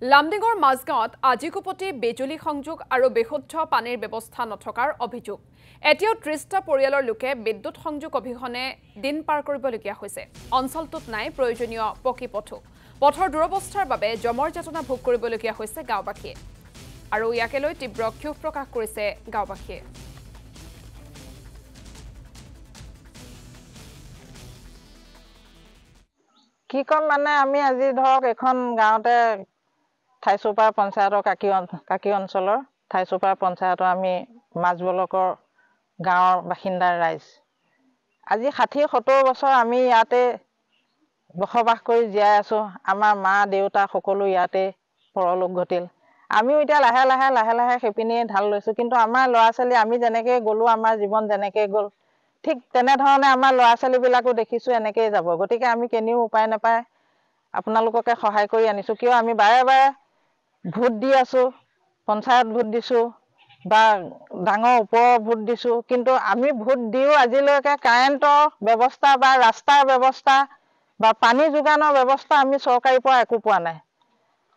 লামডিঙৰ মাজগাঁৱত আজিকোপতি বিজুলী সংযোগ আৰু বিশুদ্ধ পানীৰ ব্যৱস্থা নথকাৰ অভিযোগ। এতিয়াও ৩০টা পৰিয়ালৰ লোকে বিদ্যুৎ সংযোগ অবিহনে দিন পাৰ কৰিবলগীয়া হৈছে। অঞ্চলটোত নাই প্ৰয়োজনীয় পকী পথো। পথৰ দুৰৱস্থাৰ বাবে জমৰ যাতনা ভোগ কৰিবলগীয়া হৈছে গাঁওবাসীয়ে। আৰু ইয়াকে লৈ তীব্ৰ ক্ষোভ প্ৰকাশ কৰিছে গাঁওবাসীয়ে। কি কম মানে আমি আজি ধৰক এখন গাঁৱতে ঠাইচোপা পঞ্চায়তৰ কাকি অঞ্চলৰ ঠাইচোপা পঞ্চায়তৰ আমি মাজবলকৰ গাঁৱৰ বাসিন্দাৰ ৰাইজ। আজি ৬০-৭০ বছৰ আমি ইয়াতে বসবাস কৰি জীয়াই আছোঁ। আমাৰ মা দেউতা সকলো ইয়াতে পৰলোক ঘটিল। আমিও এতিয়া লাহে লাহে সেইপিনে ঢাল লৈছোঁ। কিন্তু আমাৰ ল'ৰা ছোৱালী আমি যেনেকৈ গ'লোঁ, আমাৰ জীৱন যেনেকৈ গ'ল, ঠিক তেনেধৰণে আমাৰ ল'ৰা ছোৱালীবিলাকো দেখিছোঁ এনেকৈয়ে যাব। গতিকে আমি কেনিও উপায় নাপায় আপোনালোককে সহায় কৰি আনিছোঁ। কিয় আমি বাৰে বাৰে ভোট দি আছোঁ, পঞ্চায়ত ভোট দিছোঁ বা ডাঙৰ ওপৰৰ ভোট দিছোঁ, কিন্তু আমি ভোট দিও আজিলৈকে কাৰেণ্টৰ ব্যৱস্থা বা ৰাস্তাৰ ব্যৱস্থা বা পানী যোগানৰ ব্যৱস্থা আমি চৰকাৰীৰ পৰা একো পোৱা নাই।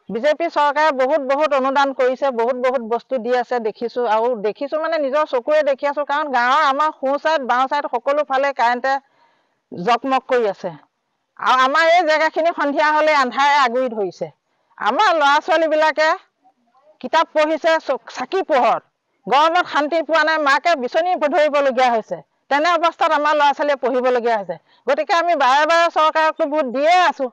বিজেপি চৰকাৰে বহুত অনুদান কৰিছে, বহুত বস্তু দি আছে দেখিছোঁ, আৰু দেখিছোঁ মানে নিজৰ চকুৰে দেখি আছোঁ। কাৰণ গাঁৱৰ আমাৰ সোঁ চাইড বাওঁ চাইড সকলো ফালে কাৰেণ্টে জকমক কৰি আছে। আৰু আমাৰ এই জেগাখিনি সন্ধিয়া হ'লে আন্ধাৰে আগুৰি ধৰিছে। আমাৰ ল'ৰা ছোৱালীবিলাকে কিতাপ পঢ়িছে চাকি পোহৰত, গৰমত শান্তি পোৱা নাই, মাকে বিচনী ধৰিবলগীয়া হৈছে। তেনে অৱস্থাত আমাৰ ল'ৰা ছোৱালীয়ে পঢ়িবলগীয়া হৈছে। গতিকে আমি বাৰে বাৰে চৰকাৰকতো ভোট দিয়ে আছোঁ,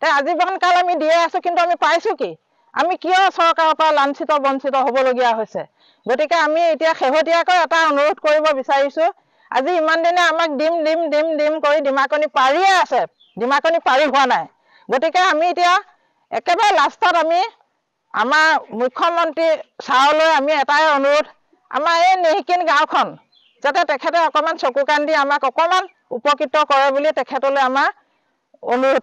আজীৱন কাল আমি দিয়ে আছোঁ, কিন্তু আমি পাইছোঁ কি? আমি কিয় চৰকাৰৰ পৰা লাঞ্ছিত বঞ্চিত হ'বলগীয়া হৈছে? গতিকে আমি এতিয়া শেহতীয়াকৈ এটা অনুৰোধ কৰিব বিচাৰিছোঁ। আজি ইমান দিনে আমাক দিম কৰি ডিমাকনি পাৰিয়ে আছে, ডিমাকনি পাৰি হোৱা নাই। গতিকে আমি এতিয়া একেবাৰে লাষ্টত আমি আমাৰ মুখ্যমন্ত্ৰী ছাৰলৈ আমি এটাই অনুৰোধ, আমাৰ এই নেহিকিন গাঁওখন যাতে তেখেতে অকণমান চকু কাণ দি আমাক অকণমান উপকৃত কৰে বুলি তেখেতলৈ আমাৰ অনুৰোধ।